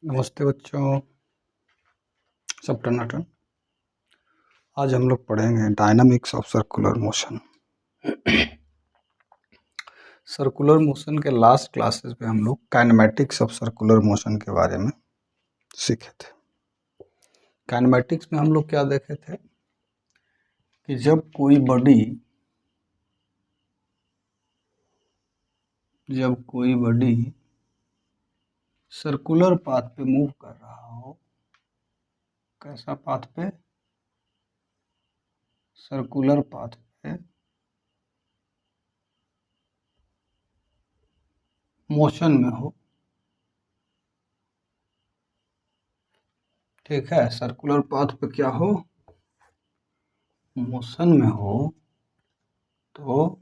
नमस्ते बच्चों, सब टनाटन। आज हम लोग पढ़ेंगे dynamics of circular motion. Circular motion के लास्ट क्लासेस में हम लोग काइनेमेटिक्स ऑफ सर्कुलर मोशन के बारे में सीखे थे। काइनेमेटिक्स में हम लोग क्या देखे थे कि जब कोई बॉडी सर्कुलर पाथ पे मूव कर रहा हो, कैसा पाथ पे? सर्कुलर पाथ पे मोशन में हो, ठीक है। सर्कुलर पाथ पे क्या हो? मोशन में हो, तो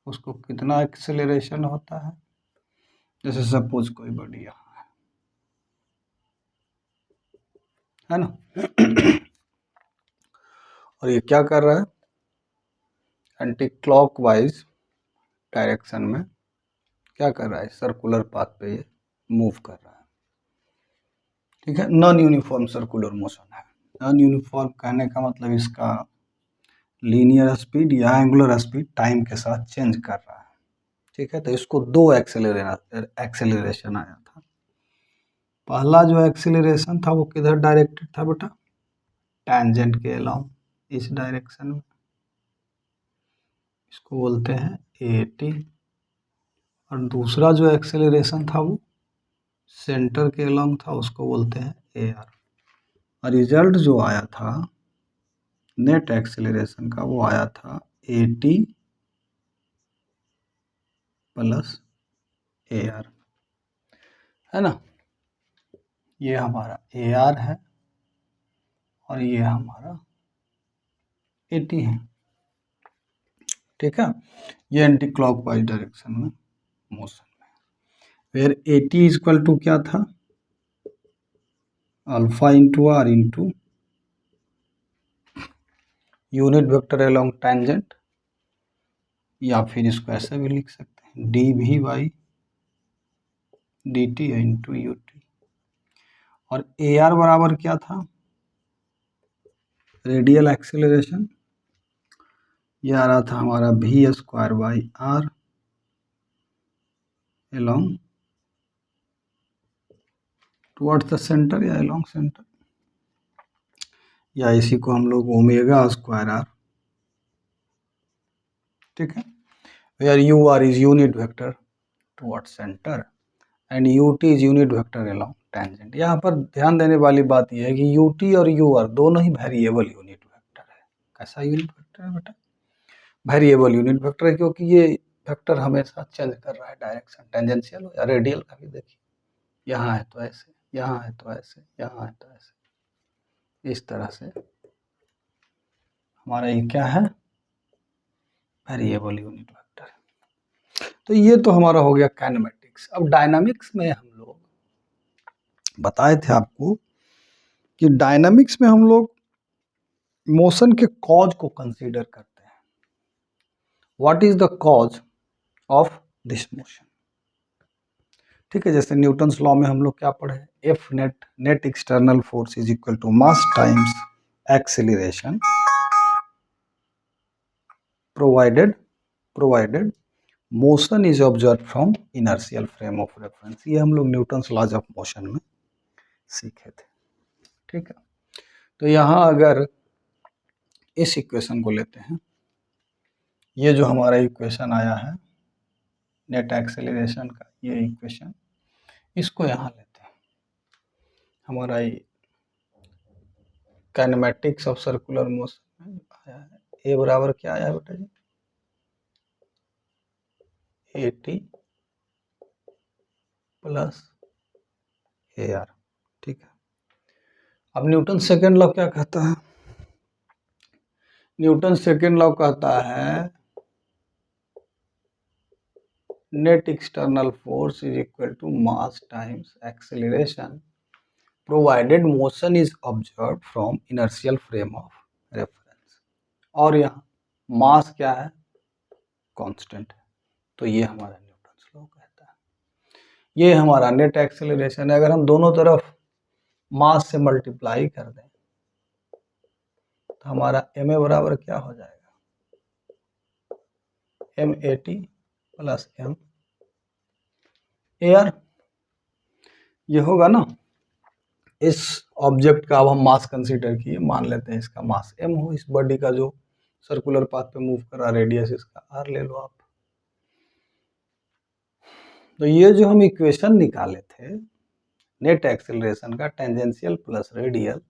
उसको कितना एक्सेलरेशन होता है? जैसे सपोज कोई बॉडी यहाँ है ना, और ये क्या कर रहा है? एंटी क्लॉकवाइज डायरेक्शन में क्या कर रहा है? सर्कुलर पाथ पे ये मूव कर रहा है, ठीक है। नॉन यूनिफॉर्म सर्कुलर मोशन है। नॉन यूनिफॉर्म कहने का मतलब इसका लीनियर स्पीड या एंगुलर स्पीड टाइम के साथ चेंज कर रहा है, ठीक है। तो इसको दो एक्सेलरेशन आया था। पहला जो एक्सेलरेशन था वो किधर डायरेक्टेड था बेटा? टैंजेंट के अलोंग, इस डायरेक्शन में, इसको बोलते हैं AT। और दूसरा जो एक्सेलरेशन था वो सेंटर के अलोंग था, उसको बोलते हैं AR। और रिजल्ट जो आया था नेट एक्सेलरेशन का, वो आया था AT प्लस AR, है ना। ये हमारा AR है और ये हमारा AT है, ठीक है। ये एंटी क्लॉकवाइज डायरेक्शन में मोशन में। फिर AT इक्वल टू क्या था? Alpha into R into unit vector along tangent, या फिर इसको ऐसे भी लिख सकते हैं dV/dt इंटू UT। और AR बराबर क्या था? रेडियल एक्सेलरेशन, ये आ रहा था हमारा V² along towards the centre or along centre, या इसी को हम लोग ω²R, ठीक है। Where UR is unit vector towards centre and UT is unit vector along tangent. यहाँ पर ध्यान देने वाली बात यह है कि UT और UR दोनों ही वेरिएबल यूनिट वेक्टर है। कैसा यूनिट वेक्टर है बेटा? वेरिएबल यूनिट वेक्टर है, क्योंकि ये वेक्टर हमेशा चेंज कर रहा है डायरेक्शन, टेंजेंशियल हो या रेडियल का भी। देखिए यहाँ है तो ऐसे, यहाँ है तो ऐसे, यहाँ है तो ऐसे, इस तरह से हमारा ये क्या है? Variable unit vector. तो ये तो हमारा हो गया काइनेमेटिक्स। अब डायनामिक्स में हम लोग बताए थे आपको कि डायनामिक्स में हम लोग मोशन के कॉज को कंसीडर करते हैं। What is the cause of this motion, ठीक है। जैसे न्यूटन्स लॉ में हम लोग क्या पढ़े? F net external force is equal to mass times acceleration provided motion is observe from inertial frame of reference. ये हम लोग न्यूटन्स लॉज ऑफ मोशन में सीखे थे, ठीक है। तो यहाँ अगर इस इक्वेशन को लेते हैं, ये जो हमारा इक्वेशन आया है नेट एक्सेलरेशन का, ये इक्वेशन, इसको यहाँ लेते हैं। हमारा ये काइनेमेटिक्स ऑफ सर्कुलर मोशन में आया है, ए बराबर क्या आया है बेटा जी? AT प्लस AR, ठीक है। अब न्यूटन सेकेंड लॉ क्या कहता है? न्यूटन सेकेंड लॉ कहता है net external force is equal to mass times acceleration provided motion is observe from inertial frame of reference. और यहाँ मास क्या है? कांस्टेंट है। तो ये हमारा न्यूटन्स लॉ कहता है। ये हमारा नेट एक्सेलरेशन है। अगर हम दोनों तरफ मास से मल्टीप्लाई कर दें तो हमारा ma बराबर क्या हो जाएगा, mat प्लस m एयर। ये होगा ना। इस ऑब्जेक्ट का अब हम मास कंसीडर किए, मान लेते हैं इसका मास m हो, इस बॉडी का जो सर्कुलर पाथ पे मूव कर रहा, रेडियस इसका r ले लो आप। तो ये जो हम इक्वेशन निकाले थे नेट एक्सेलरेशन का, टेंजेंशियल प्लस रेडियल,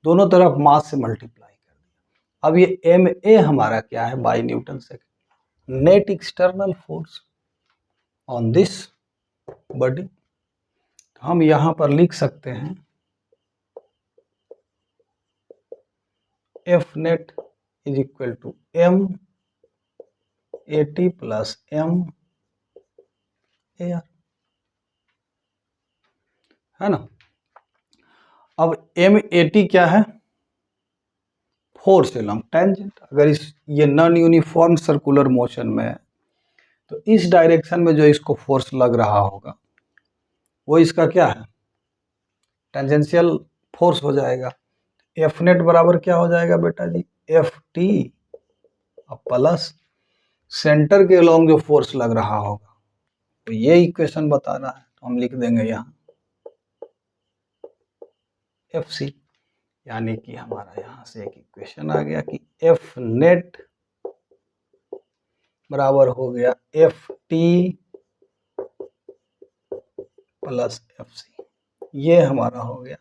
दोनों तरफ मास से मल्टीप्लाई कर दिया। अब ये ma हमारा क्या है, by Newton second, net external force on this body. हम यहां पर लिख सकते हैं F net is equal to m at plus m a r, है ना। अब mat क्या है, फोर्स एलॉन्ग टेंजेंट। अगर इस ये नॉन यूनिफॉर्म सर्कुलर मोशन में है तो इस डायरेक्शन में जो इसको फोर्स लग रहा होगा वो इसका क्या है, टेंजेंशियल फोर्स हो जाएगा। एफ नेट बराबर क्या हो जाएगा बेटा जी, एफ टी प्लस सेंटर के अलोंग जो फोर्स लग रहा होगा, तो ये इक्वेशन बता रहा है। तो हम लिख देंगे यहाँ एफ सी, यानी कि हमारा यहाँ से एक इक्वेशन आ गया कि एफ नेट बराबर हो गया F T plus F C. ये हमारा हो गया,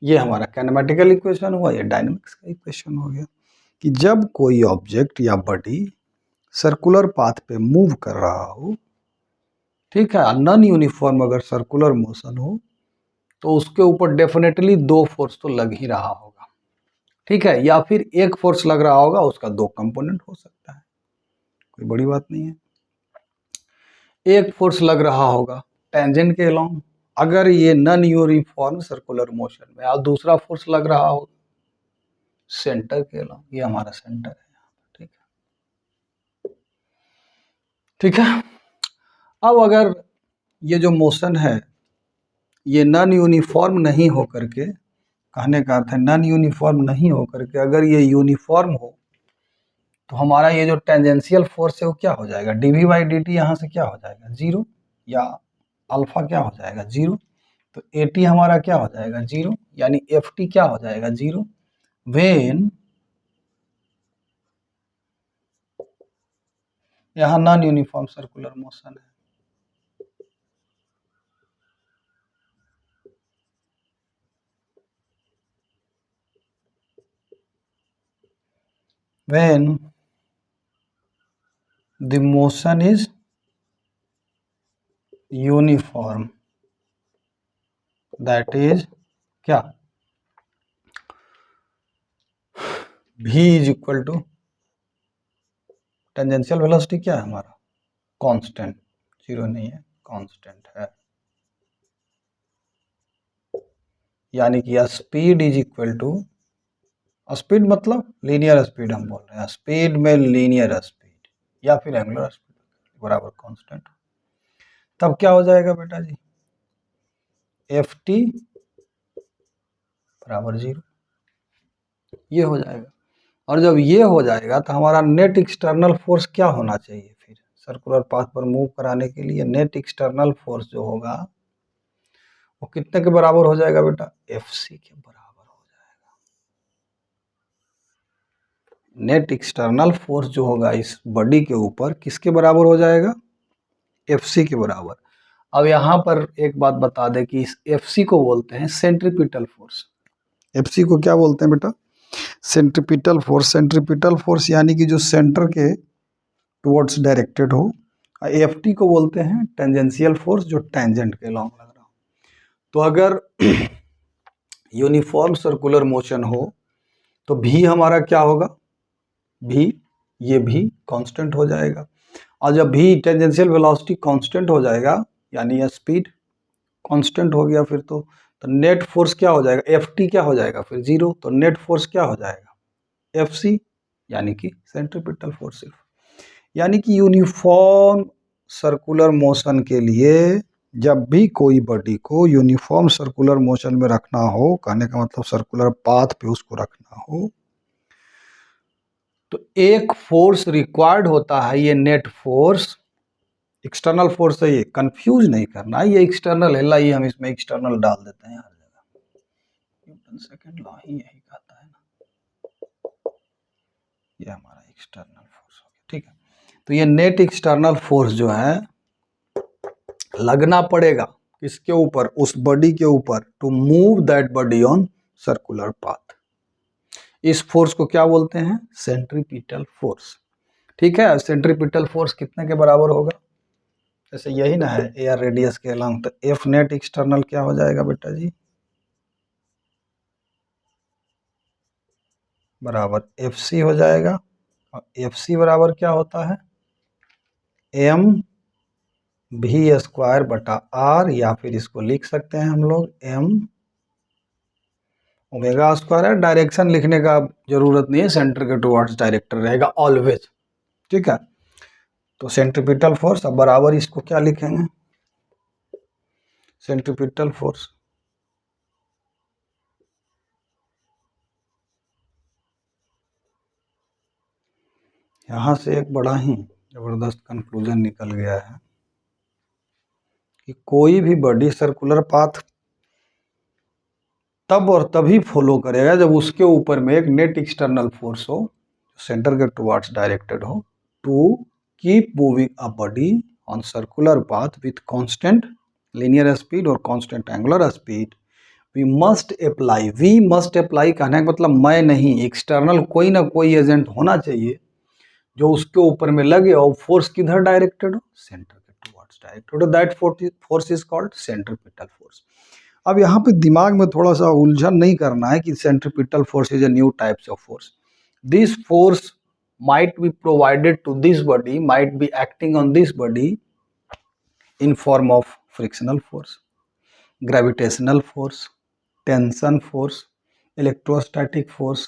ये हमारा कैनेमेटिकल इक्वेशन हुआ, ये डायनेमिक्स का इक्वेशन हो गया कि जब कोई ऑब्जेक्ट या बॉडी सर्कुलर पाथ पे मूव कर रहा हो, ठीक है, नॉन यूनिफॉर्म अगर सर्कुलर मोशन हो तो उसके ऊपर डेफिनेटली दो फोर्स तो लग ही रहा होगा, ठीक है, या फिर एक फोर्स लग रहा होगा, उसका दो कंपोनेंट हो सकता है, कोई बड़ी बात नहीं है। एक फोर्स लग रहा होगा टेंजेंट के अलोंग, अगर ये नॉन यूनिफॉर्म सर्कुलर मोशन में, और दूसरा फोर्स लग रहा होगा सेंटर के अलोंग, ये हमारा सेंटर है, ठीक है, ठीक है। अब अगर ये जो मोशन है ये नॉन यूनिफॉर्म नहीं होकर के, कहने का अर्थ है नॉन यूनिफॉर्म नहीं होकर के अगर ये यूनिफॉर्म हो तो हमारा ये जो टेंजेंशियल फोर्स है वो क्या हो जाएगा, dv बाई dt यहाँ से क्या हो जाएगा, जीरो, या अल्फा क्या हो जाएगा, जीरो। तो at हमारा क्या हो जाएगा, जीरो, यानी ft क्या हो जाएगा, जीरो। वेन यहाँ नॉन यूनिफॉर्म सर्कुलर मोशन है, when the motion is uniform, that is क्या, v is equal to tangential velocity क्या है हमारा, कांस्टेंट, जीरो नहीं है, कांस्टेंट है, यानी कि speed is equal to, speed मतलब लीनियर स्पीड हम बोल रहे हैं, स्पीड में लीनियर स्पीड या फिर एंगुलर स्पीड बराबर कांस्टेंट। तब क्या हो जाएगा बेटा जी, एफ टी बराबर जीरो, ये हो जाएगा। और जब ये हो जाएगा तो हमारा नेट एक्सटर्नल फोर्स क्या होना चाहिए, फिर सर्कुलर पाथ पर मूव कराने के लिए नेट एक्सटर्नल फोर्स जो होगा वो कितने के बराबर हो जाएगा बेटा, एफ सी के बराबर हो जाएगा। नेट एक्सटर्नल फोर्स जो होगा इस बॉडी के ऊपर किसके बराबर हो जाएगा, एफ सी के बराबर। अब यहाँ पर एक बात बता दें कि इस एफ सी को बोलते हैं सेंट्रीपिटल फोर्स। एफ सी को क्या बोलते हैं बेटा, सेंट्रीपिटल फोर्स। सेंट्रीपिटल फोर्स यानी कि जो सेंटर के टुवर्ड्स डायरेक्टेड हो। एफ टी को बोलते हैं टेंजेंशियल फोर्स, जो टेंजेंट के लॉन्ग लग रहा हो। तो अगर यूनिफॉर्म सर्कुलर मोशन हो तो भी हमारा क्या होगा, भी, ये भी कांस्टेंट हो जाएगा। और जब भी टेंजेंशियल वेलोसिटी कांस्टेंट हो जाएगा, यानी यह स्पीड कांस्टेंट हो गया, फिर तो नेट फोर्स क्या हो जाएगा, एफ टी क्या हो जाएगा फिर जीरो। तो नेट फोर्स क्या हो जाएगा, एफ सी, यानी कि सेंट्रीपिटल फोर्स सिर्फ, यानी कि यूनिफॉर्म सर्कुलर मोशन के लिए जब भी कोई बॉडी को यूनिफॉर्म सर्कुलर मोशन में रखना हो, कहने का मतलब सर्कुलर पाथ पे उसको रखना हो, तो एक फोर्स रिक्वायर्ड होता है, ये नेट फोर्स, एक्सटर्नल फोर्स है, ये कंफ्यूज नहीं करना है, ये एक्सटर्नल है। लाइए हम इसमें एक्सटर्नल डाल देते हैं हर जगह, न्यूटन सेकंड लॉ ही यही कहता है ना, ये हमारा एक्सटर्नल फोर्स हो गया, ठीक है। तो ये नेट एक्सटर्नल फोर्स जो है लगना पड़ेगा किसके ऊपर, उस बॉडी के ऊपर, to move that body on circular path. इस फोर्स को क्या बोलते हैं, सेंट्रीपिटल फोर्स, ठीक है। सेंट्रीपिटल फोर्स कितने के बराबर होगा, जैसे यही ना है एयर रेडियस के अलोंग, तो एफ नेट एक्सटर्नल क्या हो जाएगा बेटा जी, बराबर एफ सी हो जाएगा। और एफ सी बराबर क्या होता है, एम भी स्क्वायर बटा आर, या फिर इसको लिख सकते हैं हम लोग एम ओमेगा स्क्वायर है। डायरेक्शन लिखने का जरूरत नहीं है, सेंटर के टुवर्ड्स डायरेक्टर रहेगा ऑलवेज, ठीक है। तो सेंट्रीपिटल फोर्स, अब बराबर इसको क्या लिखेंगे, सेंट्रीपिटल फोर्स यहां से एक बड़ा ही जबरदस्त कंक्लूजन निकल गया है कि कोई भी बॉडी सर्कुलर पाथ तब और तभी फॉलो करेगा जब उसके ऊपर में एक नेट एक्सटर्नल फोर्स हो, सेंटर के टुवर्ड्स डायरेक्टेड हो, to keep moving a body on circular path with constant linear speed और constant angular speed. We must apply कहने का मतलब मैं नहीं, एक्सटर्नल कोई ना कोई एजेंट होना चाहिए जो उसके ऊपर में लगे और फोर्स किधर डायरेक्टेड हो, सेंटर के टुवर्ड्स डायरेक्टेड हो। That force is called centripetal force. अब यहाँ पे दिमाग में थोड़ा सा उलझन नहीं करना है कि centripetal force is a new types of force. This force might be provided to this body, might be acting on this body in form of frictional force, gravitational force, tension force, electrostatic force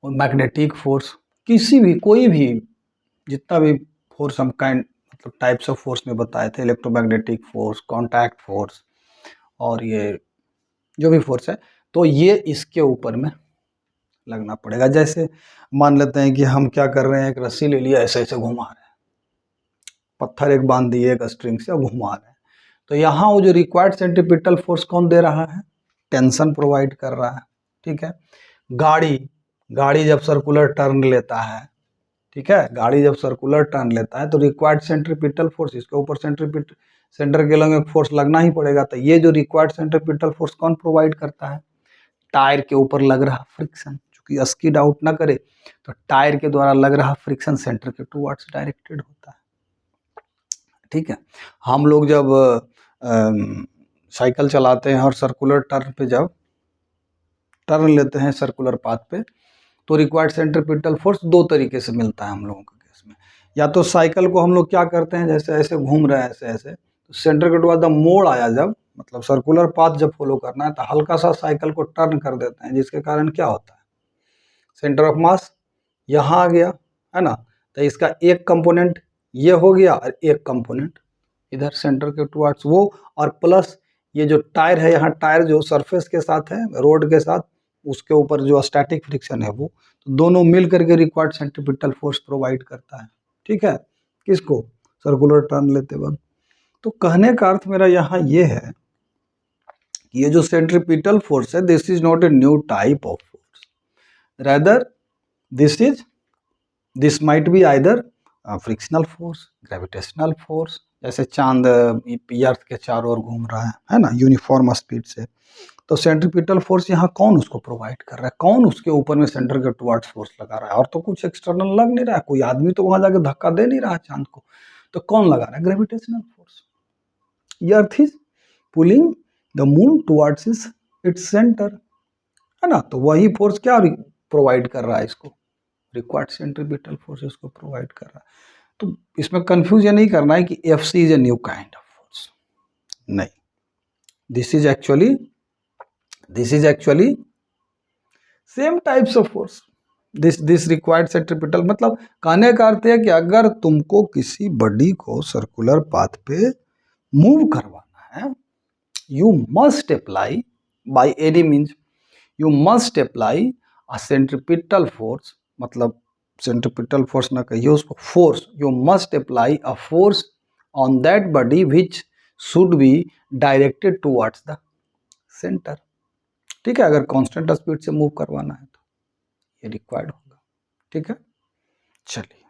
और magnetic force. किसी भी कोई भी जितना भी force हम kind मतलब types of force में बताए थे, इलेक्ट्रोमैग्नेटिक फोर्स, कॉन्टैक्ट फोर्स और ये जो भी फोर्स है, तो ये इसके ऊपर में लगना पड़ेगा। जैसे मान लेते हैं कि हम क्या कर रहे हैं, एक रस्सी ले लिया, ऐसे ऐसे घुमा रहे हैं, पत्थर एक बांध दिए एक स्ट्रिंग से घुमा रहे हैं, तो यहाँ वो जो रिक्वायर्ड सेंट्रीपिटल फोर्स कौन दे रहा है, टेंशन प्रोवाइड कर रहा है, ठीक है। गाड़ी जब सर्कुलर टर्न लेता है, ठीक है, गाड़ी जब सर्कुलर टर्न लेता है तो रिक्वायर्ड सेंट्रीपिटल फोर्स, इसके ऊपर सेंटर के लंग फोर्स लगना ही पड़ेगा। तो ये जो रिक्वायर्ड सेंट्रीपिटल फोर्स कौन प्रोवाइड करता है, टायर के ऊपर लग रहा फ्रिक्शन, चूंकि स्किड आउट ना करे तो टायर के द्वारा लग रहा फ्रिक्शन सेंटर के टुवर्ड्स डायरेक्टेड होता है, ठीक है। हम लोग जब साइकिल चलाते हैं और सर्कुलर टर्न पे जब टर्न लेते हैं सर्कुलर पाथ पे, तो रिक्वायर्ड सेंट्रीपिटल फोर्स दो तरीके से मिलता है हम लोगों के केस में। या तो साइकिल को हम लोग क्या करते हैं, जैसे ऐसे घूम रहे हैं ऐसे ऐसे, तो सेंटर के टुवर्ड द मोड़ आया जब, मतलब सर्कुलर पाथ जब फॉलो करना है, तो हल्का सा साइकिल को टर्न कर देते हैं, जिसके कारण क्या होता है, सेंटर ऑफ मास यहाँ आ गया, है ना। तो इसका एक कंपोनेंट ये हो गया और एक कंपोनेंट इधर सेंटर के टुवर्ड्स वो, और प्लस ये जो टायर है, यहाँ टायर जो सरफेस के साथ है, रोड के साथ, उसके ऊपर जो स्टैटिक फ्रिक्शन है वो, तो दोनों मिल करके रिक्वायर्ड सेंट्रीपिटल फोर्स प्रोवाइड करता है, ठीक है, किसको, सर्कुलर टर्न लेते वक्त। तो कहने का अर्थ मेरा यहाँ ये है कि ये जो सेंट्रीपिटल फोर्स है, this is not a new type of force, rather this might be either frictional force, gravitational force, जैसे चांद अर्थ के चारों ओर घूम रहा है ना, यूनिफॉर्म स्पीड से। तो सेंट्रीपिटल फोर्स यहाँ कौन उसको प्रोवाइड कर रहा है, कौन उसके ऊपर में सेंटर के टुवर्ड्स फोर्स लगा रहा है, और तो कुछ एक्सटर्नल लग नहीं रहा है, कोई आदमी तो वहां जाके धक्का दे नहीं रहा है चांद को, तो कौन लगा रहा है, gravitational force. Earth is pulling the moon towards its centre, है ना। तो वही फोर्स क्या प्रोवाइड कर रहा है इसको, रिक्वायर्ड सेंट्रीपिटल फोर्स इसको प्रोवाइड कर रहा है। तो इसमें कंफ्यूज ये नहीं करना है कि F C is a new kind of force, नहीं, this is actually same types of force, this required centripetal, मतलब कहने का अर्थ है कि अगर तुमको किसी बॉडी को सर्कुलर पाथ पे मूव करवाना है, you must apply by any means, you must apply a centripetal force, मतलब सेंट्रीपिटल फोर्स ना कहिए उसको, force, you must apply a force on that body which should be directed towards the centre. ठीक है, अगर constant speed से move करवाना है तो ये रिक्वायर्ड होगा। ठीक है, चलिए।